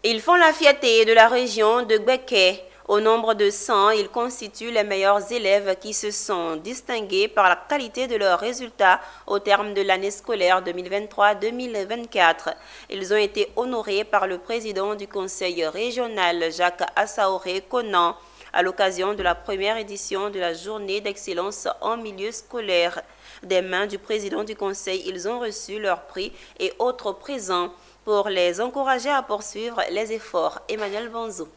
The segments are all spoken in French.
Ils font la fierté de la région de Gbeke. Au nombre de 100, ils constituent les meilleurs élèves qui se sont distingués par la qualité de leurs résultats au terme de l'année scolaire 2023-2024. Ils ont été honorés par le président du conseil régional, Jacques Assaoré Conan, à l'occasion de la première édition de la journée d'excellence en milieu scolaire. Des mains du président du conseil, ils ont reçu leurs prix et autres présents pour les encourager à poursuivre les efforts. Emmanuel Bonzo.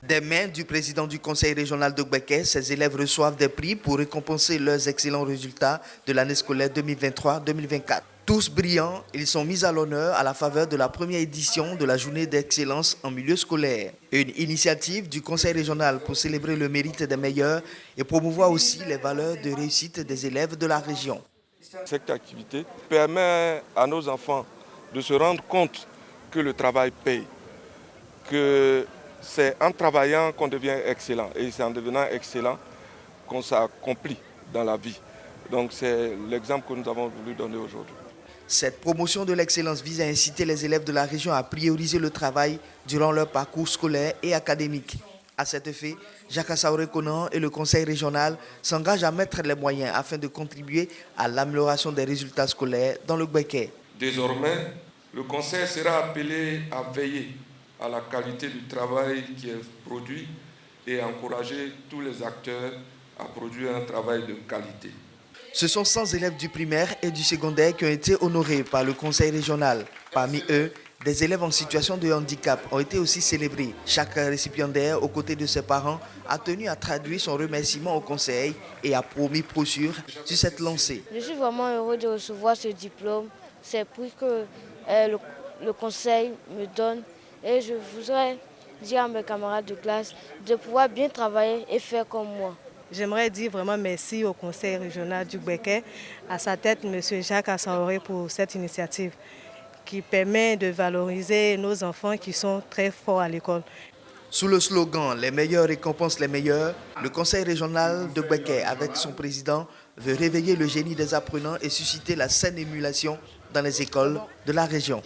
Des mains du président du conseil régional de Gbeke, ces élèves reçoivent des prix pour récompenser leurs excellents résultats de l'année scolaire 2023-2024. Tous brillants, ils sont mis à l'honneur à la faveur de la première édition de la journée d'excellence en milieu scolaire. Une initiative du conseil régional pour célébrer le mérite des meilleurs et promouvoir aussi les valeurs de réussite des élèves de la région. Cette activité permet à nos enfants de se rendre compte que le travail paye, que c'est en travaillant qu'on devient excellent et c'est en devenant excellent qu'on s'accomplit dans la vie. Donc c'est l'exemple que nous avons voulu donner aujourd'hui. Cette promotion de l'excellence vise à inciter les élèves de la région à prioriser le travail durant leur parcours scolaire et académique. À cet effet, Jacques Assaoré Conan et le conseil régional s'engagent à mettre les moyens afin de contribuer à l'amélioration des résultats scolaires dans le Gbeke. Désormais, le conseil sera appelé à veiller à la qualité du travail qui est produit et à encourager tous les acteurs à produire un travail de qualité. Ce sont 100 élèves du primaire et du secondaire qui ont été honorés par le conseil régional. Parmi eux, des élèves en situation de handicap ont été aussi célébrés. Chaque récipiendaire, aux côtés de ses parents, a tenu à traduire son remerciement au conseil et a promis brochure sur cette lancée. Je suis vraiment heureux de recevoir ce diplôme. C'est prix que le conseil me donne et je voudrais dire à mes camarades de classe de pouvoir bien travailler et faire comme moi. J'aimerais dire vraiment merci au conseil régional du Gbeke, à sa tête M. Jacques Assaoré pour cette initiative qui permet de valoriser nos enfants qui sont très forts à l'école. Sous le slogan « Les meilleurs récompensent les meilleurs », le conseil régional de Gbeke, avec son président, veut réveiller le génie des apprenants et susciter la saine émulation dans les écoles de la région.